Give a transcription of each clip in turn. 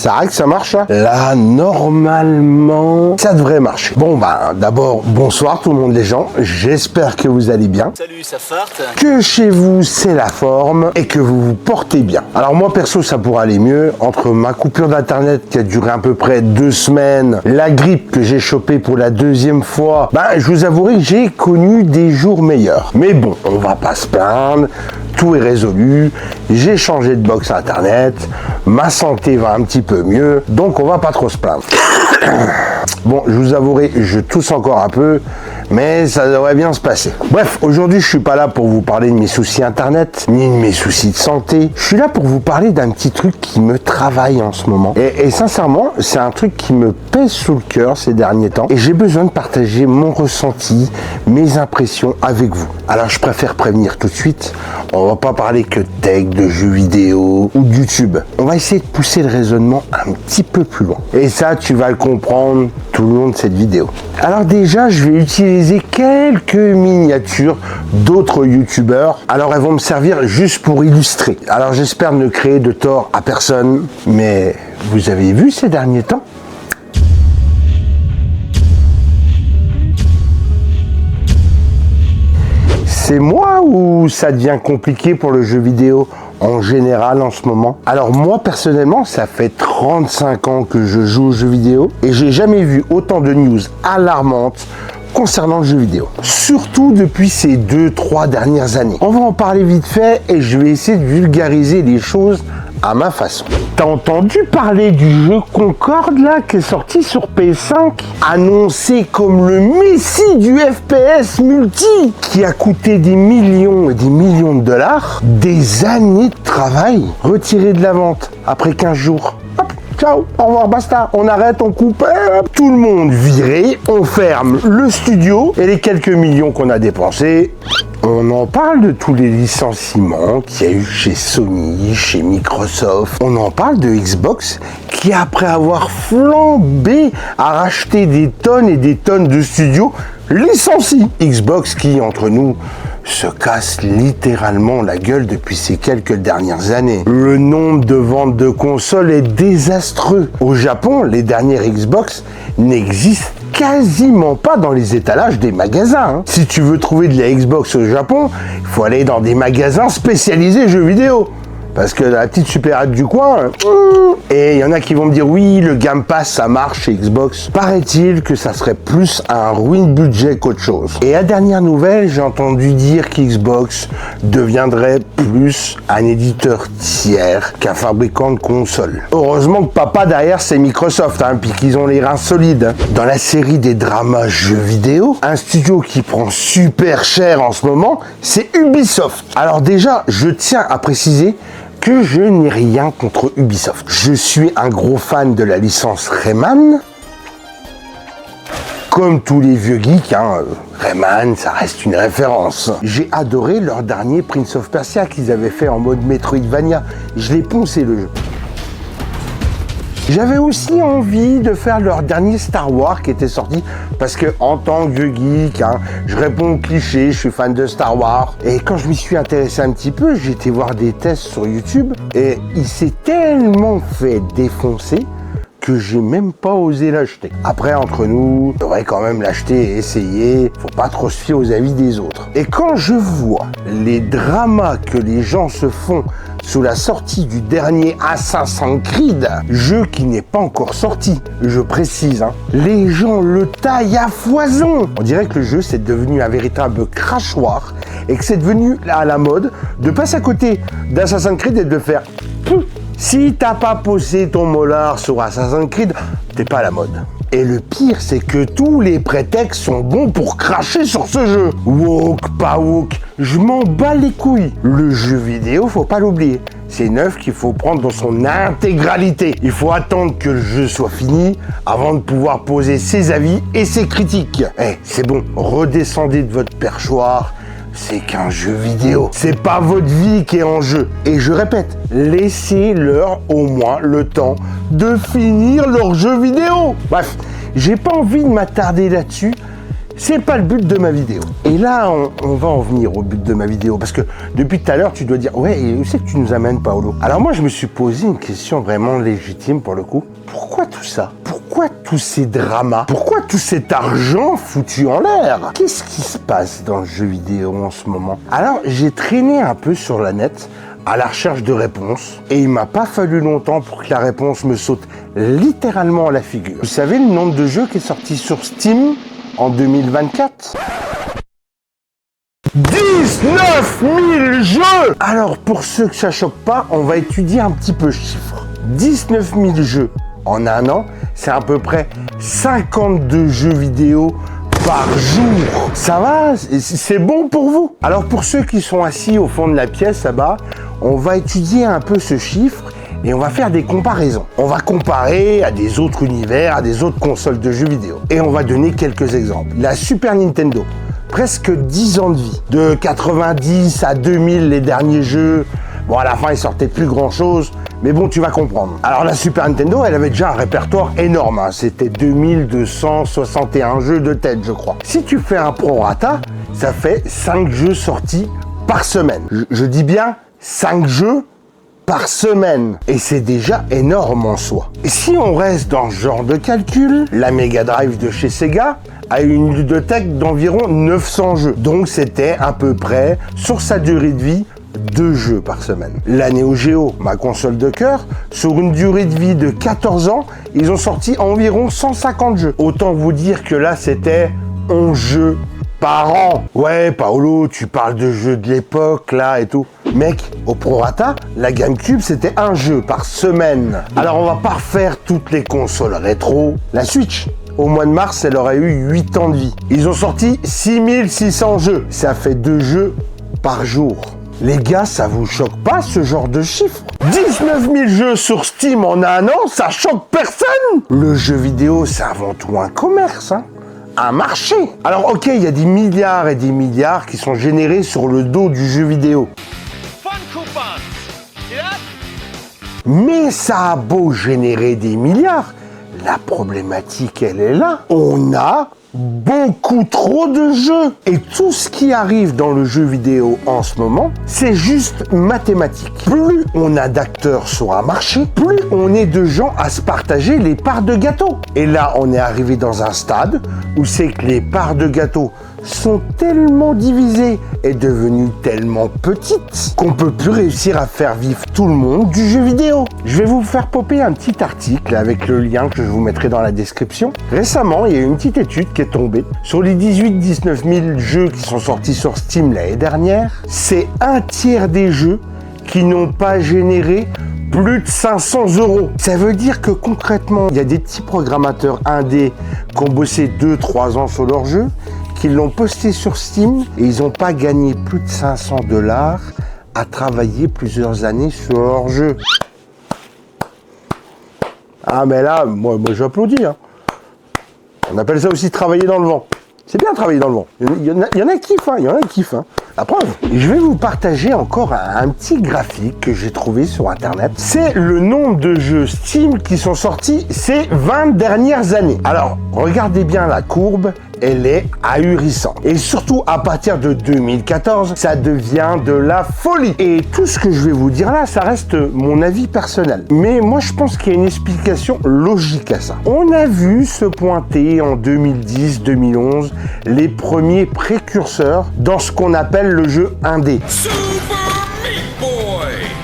Ça arrête, ça marche là? Là, normalement, ça devrait marcher. Bon, bah, d'abord, bonsoir tout le monde les gens. J'espère que vous allez bien. Salut, ça farte. Que chez vous, c'est la forme et que vous vous portez bien. Alors moi, perso, ça pourrait aller mieux. Entre ma coupure d'internet qui a duré à peu près 2 semaines, la grippe que j'ai chopée pour la 2e fois, ben, je vous avouerai que j'ai connu des jours meilleurs. Mais bon, on va pas se plaindre. Tout est résolu, j'ai changé de box internet, ma santé va un petit peu mieux, donc on va pas trop se plaindre. Bon, je vous avouerai, je tousse encore un peu, mais ça devrait bien se passer. Bref, aujourd'hui je suis pas là pour vous parler de mes soucis internet, ni de mes soucis de santé. Je suis là pour vous parler d'un petit truc qui me travaille en ce moment. Et sincèrement, c'est un truc qui me pèse sous le cœur ces derniers temps. Et j'ai besoin de partager mon ressenti, mes impressions avec vous. Alors je préfère prévenir tout de suite, on va pas parler que de tech, de jeux vidéo ou de YouTube. On va essayer de pousser le raisonnement un petit peu plus loin. Et ça, tu vas le comprendre tout le long de cette vidéo. Alors déjà, je vais utiliser quelques miniatures d'autres youtubeurs. Alors elles vont me servir juste pour illustrer. Alors j'espère ne créer de tort à personne, mais vous avez vu ces derniers temps ? C'est moi ou ça devient compliqué pour le jeu vidéo en général en ce moment? Alors moi personnellement, ça fait 35 ans que je joue aux jeux vidéo et j'ai jamais vu autant de news alarmantes concernant le jeu vidéo. Surtout depuis ces 2-3 dernières années. On va en parler vite fait et je vais essayer de vulgariser les choses à ma façon. T'as entendu parler du jeu Concorde là qui est sorti sur PS5, annoncé comme le messie du FPS multi, qui a coûté des millions et des millions de dollars, des années de travail, retiré de la vente après 15 jours. Hop, ciao, au revoir, basta, on arrête, on coupe, hop, tout le monde viré, on ferme le studio et les quelques millions qu'on a dépensés. On en parle de tous les licenciements qu'il y a eu chez Sony, chez Microsoft. On en parle de Xbox qui, après avoir flambé, a racheté des tonnes et des tonnes de studios, licencie. Xbox qui, entre nous, se casse littéralement la gueule depuis ces quelques dernières années. Le nombre de ventes de consoles est désastreux. Au Japon, les dernières Xbox n'existent quasiment pas dans les étalages des magasins. Si tu veux trouver de la Xbox au Japon, il faut aller dans des magasins spécialisés jeux vidéo. Parce que la petite supérette du coin, et il y en a qui vont me dire oui, le Game Pass ça marche chez Xbox. Paraît-il que ça serait plus un ruin budget qu'autre chose. Et à dernière nouvelle, j'ai entendu dire qu'Xbox deviendrait plus un éditeur tiers qu'un fabricant de consoles. Heureusement que papa derrière c'est Microsoft, puis qu'ils ont les reins solides. Dans la série des dramas jeux vidéo, un studio qui prend super cher en ce moment, c'est Ubisoft. Alors déjà, je tiens à préciser que je n'ai rien contre Ubisoft. Je suis un gros fan de la licence Rayman. Comme tous les vieux geeks, Rayman, ça reste une référence. J'ai adoré leur dernier Prince of Persia qu'ils avaient fait en mode Metroidvania. Je l'ai poncé le jeu. J'avais aussi envie de faire leur dernier Star Wars qui était sorti parce que en tant que vieux geek, je réponds aux clichés, je suis fan de Star Wars. Et quand je m'y suis intéressé un petit peu, j'ai été voir des tests sur YouTube et il s'est tellement fait défoncer que j'ai même pas osé l'acheter. Après, entre nous, on devrait quand même l'acheter et essayer. Faut pas trop se fier aux avis des autres. Et quand je vois les dramas que les gens se font sous la sortie du dernier Assassin's Creed, jeu qui n'est pas encore sorti, je précise, les gens le taillent à foison. On dirait que le jeu c'est devenu un véritable crachoir et que c'est devenu à la mode de passer à côté d'Assassin's Creed et de faire si t'as pas posé ton molar sur Assassin's Creed, t'es pas à la mode. Et le pire, c'est que tous les prétextes sont bons pour cracher sur ce jeu. Woke, pas woke, je m'en bats les couilles. Le jeu vidéo, faut pas l'oublier. C'est une œuvre qu'il faut prendre dans son intégralité. Il faut attendre que le jeu soit fini avant de pouvoir poser ses avis et ses critiques. C'est bon, redescendez de votre perchoir. C'est qu'un jeu vidéo. C'est pas votre vie qui est en jeu. Et je répète, laissez-leur au moins le temps de finir leur jeu vidéo. Bref, j'ai pas envie de m'attarder là-dessus, C'est pas le but de ma vidéo. Et là, on va en venir au but de ma vidéo. Parce que depuis tout à l'heure, tu dois dire, ouais, et où c'est que tu nous amènes, Paolo? Alors moi, je me suis posé une question vraiment légitime pour le coup. Pourquoi tout ça? Pourquoi tous ces dramas? Pourquoi tout cet argent foutu en l'air? Qu'est-ce qui se passe dans le jeu vidéo en ce moment? Alors, j'ai traîné un peu sur la net à la recherche de réponses et il m'a pas fallu longtemps pour que la réponse me saute littéralement à la figure. Vous savez le nombre de jeux qui est sorti sur Steam en 2024? 19 000 jeux! Alors pour ceux que ça choque pas, on va étudier un petit peu le chiffre. 19 000 jeux en un an, c'est à peu près 52 jeux vidéo par jour. Ça va? C'est bon pour vous? Alors pour ceux qui sont assis au fond de la pièce là-bas, on va étudier un peu ce chiffre et on va faire des comparaisons. On va comparer à des autres univers, à des autres consoles de jeux vidéo. Et on va donner quelques exemples. La Super Nintendo, presque 10 ans de vie. De 90 à 2000 les derniers jeux. Bon, à la fin, ils sortaient plus grand-chose. Mais bon, tu vas comprendre. Alors la Super Nintendo, elle avait déjà un répertoire énorme. Hein. C'était 2261 jeux de tête, je crois. Si tu fais un prorata, ça fait 5 jeux sortis par semaine. Je dis bien 5 jeux par semaine. Et c'est déjà énorme en soi. Et si on reste dans ce genre de calcul, la Mega Drive de chez Sega a une ludothèque d'environ 900 jeux. Donc c'était à peu près, sur sa durée de vie, 2 jeux par semaine. La Neo Geo, ma console de cœur, sur une durée de vie de 14 ans, ils ont sorti environ 150 jeux. Autant vous dire que là, c'était 11 jeux par an. Ouais, Paolo, tu parles de jeux de l'époque, là, et tout. Mec, au prorata, la GameCube, c'était 1 jeu par semaine. Alors, on va pas refaire toutes les consoles rétro. La Switch, au mois de mars, elle aurait eu 8 ans de vie. Ils ont sorti 6600 jeux. Ça fait 2 jeux par jour. Les gars, ça vous choque pas ce genre de chiffres? 19 000 jeux sur Steam en un an, ça choque personne? Le jeu vidéo, c'est avant tout un commerce, hein? Un marché. Alors ok, il y a des milliards et des milliards qui sont générés sur le dos du jeu vidéo. Mais ça a beau générer des milliards, la problématique, elle est là. On a beaucoup trop de jeux. Et tout ce qui arrive dans le jeu vidéo en ce moment, c'est juste mathématique. Plus on a d'acteurs sur un marché, plus on est de gens à se partager les parts de gâteau. Et là, on est arrivé dans un stade où c'est que les parts de gâteau sont tellement divisées et devenues tellement petites qu'on peut plus réussir à faire vivre tout le monde du jeu vidéo. Je vais vous faire popper un petit article avec le lien que je vous mettrai dans la description. Récemment, il y a une petite étude qui est tombée sur les 18-19 000 jeux qui sont sortis sur Steam l'année dernière. C'est un tiers des jeux qui n'ont pas généré plus de 500 €. Ça veut dire que concrètement, il y a des petits programmateurs indés qui ont bossé 2-3 ans sur leur jeu, qui l'ont posté sur Steam et ils n'ont pas gagné plus de 500 $ à travailler plusieurs années sur leur jeu. Ah mais là, moi j'applaudis. Hein. On appelle ça aussi travailler dans le vent. C'est bien travailler dans le vent. Il y en a qui kiffent, hein. Il y en a qui kiffent. Hein. La preuve. Je vais vous partager encore un petit graphique que j'ai trouvé sur internet. C'est le nombre de jeux Steam qui sont sortis ces 20 dernières années. Alors, regardez bien la courbe. Elle est ahurissante. Et surtout, à partir de 2014, ça devient de la folie. Et tout ce que je vais vous dire là, ça reste mon avis personnel. Mais moi, je pense qu'il y a une explication logique à ça. On a vu se pointer en 2010-2011 les premiers précurseurs dans ce qu'on appelle le jeu indé.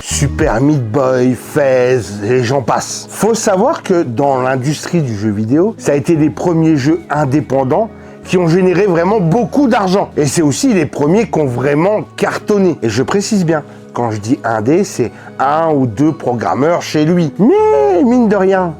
Super Meat Boy, Fez, et j'en passe. Faut savoir que dans l'industrie du jeu vidéo, ça a été les premiers jeux indépendants qui ont généré vraiment beaucoup d'argent. Et c'est aussi les premiers qui ont vraiment cartonné. Et je précise bien, quand je dis indé, c'est 1 ou 2 programmeurs chez lui. Mais mine de rien,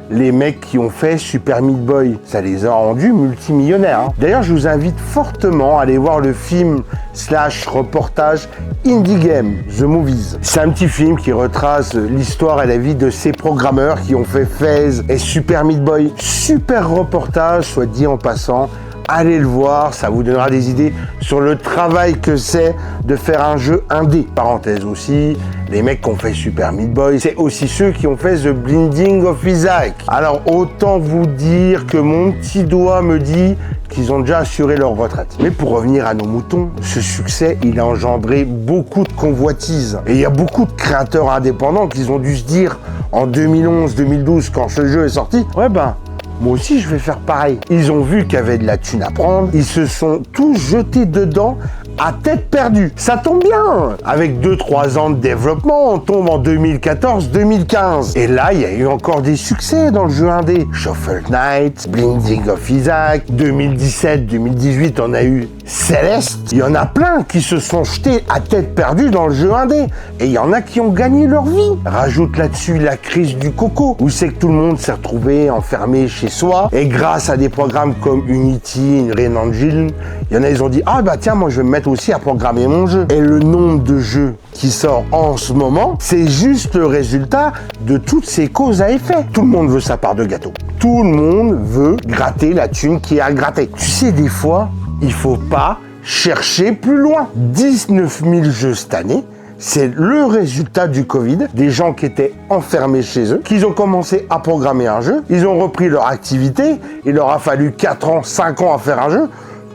les mecs qui ont fait Super Meat Boy, ça les a rendus multimillionnaires. Hein. D'ailleurs, je vous invite fortement à aller voir le film / reportage Indie Game, The Movies. C'est un petit film qui retrace l'histoire et la vie de ces programmeurs qui ont fait Fez et Super Meat Boy. Super reportage, soit dit en passant, allez le voir, ça vous donnera des idées sur le travail que c'est de faire un jeu indé. Parenthèse aussi, les mecs qui ont fait Super Meat Boy, c'est aussi ceux qui ont fait The Binding of Isaac. Alors autant vous dire que mon petit doigt me dit qu'ils ont déjà assuré leur retraite. Mais pour revenir à nos moutons, ce succès, il a engendré beaucoup de convoitises. Et il y a beaucoup de créateurs indépendants qui ont dû se dire en 2011-2012, quand ce jeu est sorti, ouais ben, moi aussi je vais faire pareil. Ils ont vu qu'il y avait de la thune à prendre, ils se sont tous jetés dedans à tête perdue. Ça tombe bien. Avec 2-3 ans de développement, on tombe en 2014-2015. Et là, il y a eu encore des succès dans le jeu indé. Shovel Knight, Binding of Isaac, 2017-2018, on a eu Celeste. Il y en a plein qui se sont jetés à tête perdue dans le jeu indé. Et il y en a qui ont gagné leur vie. Rajoute là-dessus la crise du coco, où c'est que tout le monde s'est retrouvé enfermé chez soi. Et grâce à des programmes comme Unity, Unreal Engine, il y en a, ils ont dit, ah bah tiens, moi je vais me mettre aussi à programmer mon jeu. Et le nombre de jeux qui sort en ce moment, c'est juste le résultat de toutes ces causes à effet. Tout le monde veut sa part de gâteau. Tout le monde veut gratter la thune qui est à gratter. Tu sais, des fois, il faut pas chercher plus loin. 19 000 jeux cette année, c'est le résultat du Covid, des gens qui étaient enfermés chez eux, qui ont commencé à programmer un jeu, ils ont repris leur activité, il leur a fallu 4 ans, 5 ans à faire un jeu.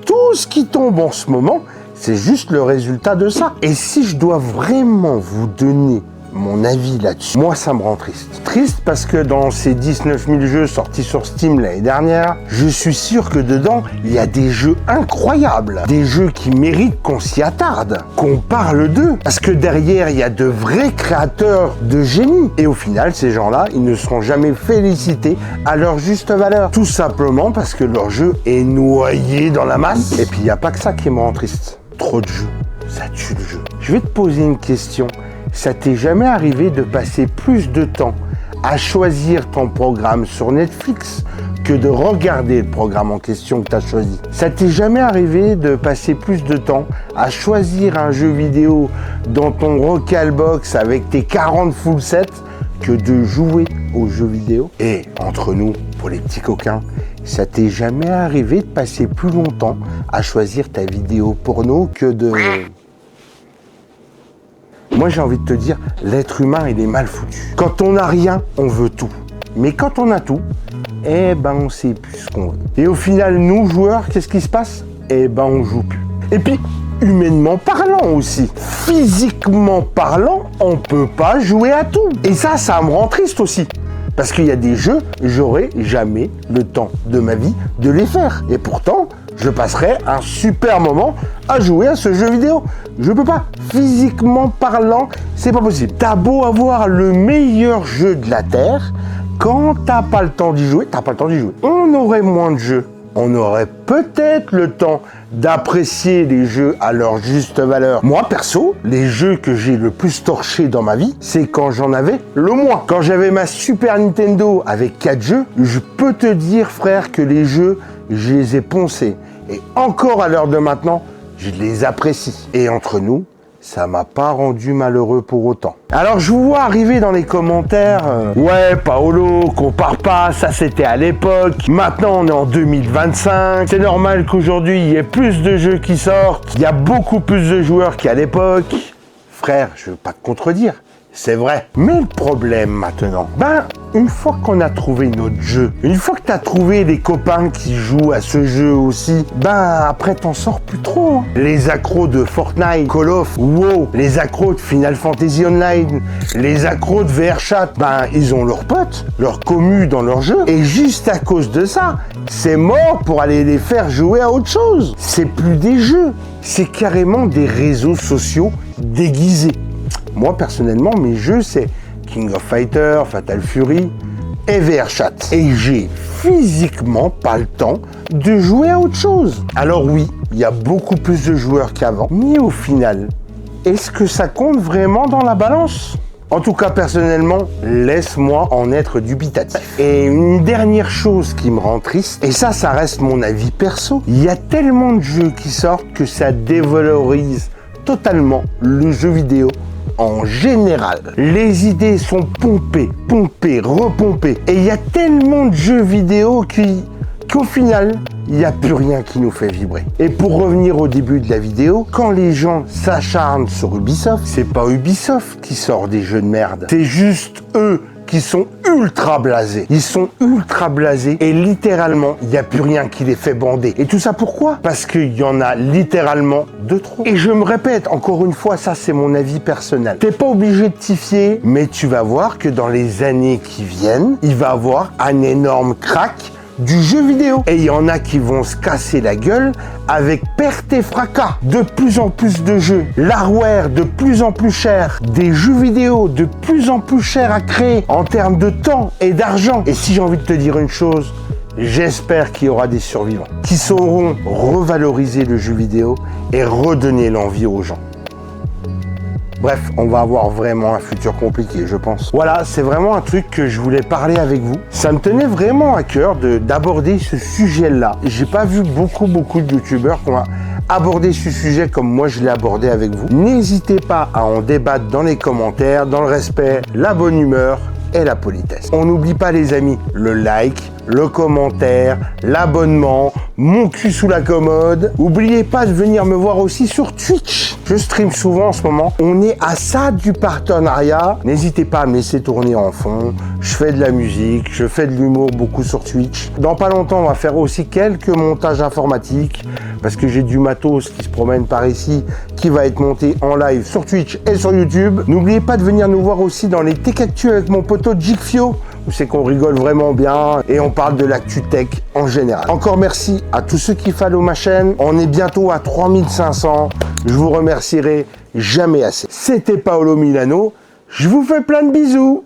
Tout ce qui tombe en ce moment, c'est juste le résultat de ça. Et si je dois vraiment vous donner mon avis là-dessus, moi ça me rend triste. Triste parce que dans ces 19 000 jeux sortis sur Steam l'année dernière, je suis sûr que dedans, il y a des jeux incroyables. Des jeux qui méritent qu'on s'y attarde, qu'on parle d'eux. Parce que derrière, il y a de vrais créateurs de génie. Et au final, ces gens-là, ils ne seront jamais félicités à leur juste valeur. Tout simplement parce que leur jeu est noyé dans la masse. Et puis, il n'y a pas que ça qui me rend triste. Trop de jeux, ça tue le jeu. Je vais te poser une question. Ça t'est jamais arrivé de passer plus de temps à choisir ton programme sur Netflix que de regarder le programme en question que tu as choisi? Ça t'est jamais arrivé de passer plus de temps à choisir un jeu vidéo dans ton Recalbox avec tes 40 full sets que de jouer aux jeux vidéo? Et entre nous, pour les petits coquins, ça t'est jamais arrivé de passer plus longtemps à choisir ta vidéo porno que de... Moi, j'ai envie de te dire, l'être humain, il est mal foutu. Quand on n'a rien, on veut tout. Mais quand on a tout, eh ben, on sait plus ce qu'on veut. Et au final, nous, joueurs, qu'est-ce qui se passe? Eh ben, on joue plus. Et puis, humainement parlant aussi, physiquement parlant, on peut pas jouer à tout. Et ça me rend triste aussi. Parce qu'il y a des jeux, j'aurai jamais le temps de ma vie de les faire. Et pourtant, je passerai un super moment à jouer à ce jeu vidéo. Je peux pas. Physiquement parlant, c'est pas possible. T'as beau avoir le meilleur jeu de la Terre, quand t'as pas le temps d'y jouer, t'as pas le temps d'y jouer. On aurait moins de jeux. On aurait peut-être le temps d'apprécier les jeux à leur juste valeur. Moi, perso, les jeux que j'ai le plus torché dans ma vie, c'est quand j'en avais le moins. Quand j'avais ma Super Nintendo avec 4 jeux, je peux te dire, frère, que les jeux, je les ai poncés. Et encore à l'heure de maintenant, je les apprécie. Et entre nous, ça m'a pas rendu malheureux pour autant. Alors je vous vois arriver dans les commentaires, ouais Paolo, compare pas, ça c'était à l'époque, maintenant on est en 2025, c'est normal qu'aujourd'hui il y ait plus de jeux qui sortent, il y a beaucoup plus de joueurs qu'à l'époque. Frère, je veux pas te contredire, c'est vrai. Mais le problème maintenant, une fois qu'on a trouvé notre jeu, une fois que tu as trouvé des copains qui jouent à ce jeu aussi, après t'en sors plus trop. Les accros de Fortnite, Call of, WoW, les accros de Final Fantasy Online, les accros de VRChat, ils ont leurs potes, leur commu dans leur jeu, et juste à cause de ça, c'est mort pour aller les faire jouer à autre chose. C'est plus des jeux, c'est carrément des réseaux sociaux déguisés. Moi personnellement, mes jeux c'est King of Fighters, Fatal Fury et VRChat. Et j'ai physiquement pas le temps de jouer à autre chose. Alors oui, il y a beaucoup plus de joueurs qu'avant, mais au final, est-ce que ça compte vraiment dans la balance? En tout cas, personnellement, laisse-moi en être dubitatif. Et une dernière chose qui me rend triste, et ça reste mon avis perso, il y a tellement de jeux qui sortent que ça dévalorise totalement le jeu vidéo en général. Les idées sont pompées, repompées. Et il y a tellement de jeux vidéo qui qu'au final, il n'y a plus rien qui nous fait vibrer. Et pour revenir au début de la vidéo, quand les gens s'acharnent sur Ubisoft, c'est pas Ubisoft qui sort des jeux de merde, c'est juste eux qui sont ultra blasés. Ils sont ultra blasés et littéralement, il n'y a plus rien qui les fait bander. Et tout ça pourquoi? Parce qu'il y en a littéralement de trop. Et je me répète, encore une fois, ça c'est mon avis personnel. T'es pas obligé de t'y fier, mais tu vas voir que dans les années qui viennent, il va y avoir un énorme crack du jeu vidéo. Et il y en a qui vont se casser la gueule avec perte et fracas. De plus en plus de jeux, l'hardware de plus en plus cher, des jeux vidéo de plus en plus chers à créer en termes de temps et d'argent. Et si j'ai envie de te dire une chose, j'espère qu'il y aura des survivants qui sauront revaloriser le jeu vidéo et redonner l'envie aux gens. Bref, on va avoir vraiment un futur compliqué, je pense. Voilà, c'est vraiment un truc que je voulais parler avec vous. Ça me tenait vraiment à cœur d'aborder ce sujet-là. J'ai pas vu beaucoup de youtubeurs qui ont abordé ce sujet comme moi je l'ai abordé avec vous. N'hésitez pas à en débattre dans les commentaires, dans le respect, la bonne humeur et la politesse. On n'oublie pas les amis, le like, le commentaire, l'abonnement, mon cul sous la commode. N'oubliez pas de venir me voir aussi sur Twitch. Je stream souvent en ce moment. On est à ça du partenariat. N'hésitez pas à me laisser tourner en fond. Je fais de la musique, je fais de l'humour beaucoup sur Twitch. Dans pas longtemps, on va faire aussi quelques montages informatiques parce que j'ai du matos qui se promène par ici qui va être monté en live sur Twitch et sur YouTube. N'oubliez pas de venir nous voir aussi dans les Tech Actu avec mon poteau Jigfio, où c'est qu'on rigole vraiment bien et on parle de l'actu tech en général. Encore merci à tous ceux qui follow ma chaîne. On est bientôt à 3500. Je vous remercierai jamais assez. C'était Paolo Milano. Je vous fais plein de bisous.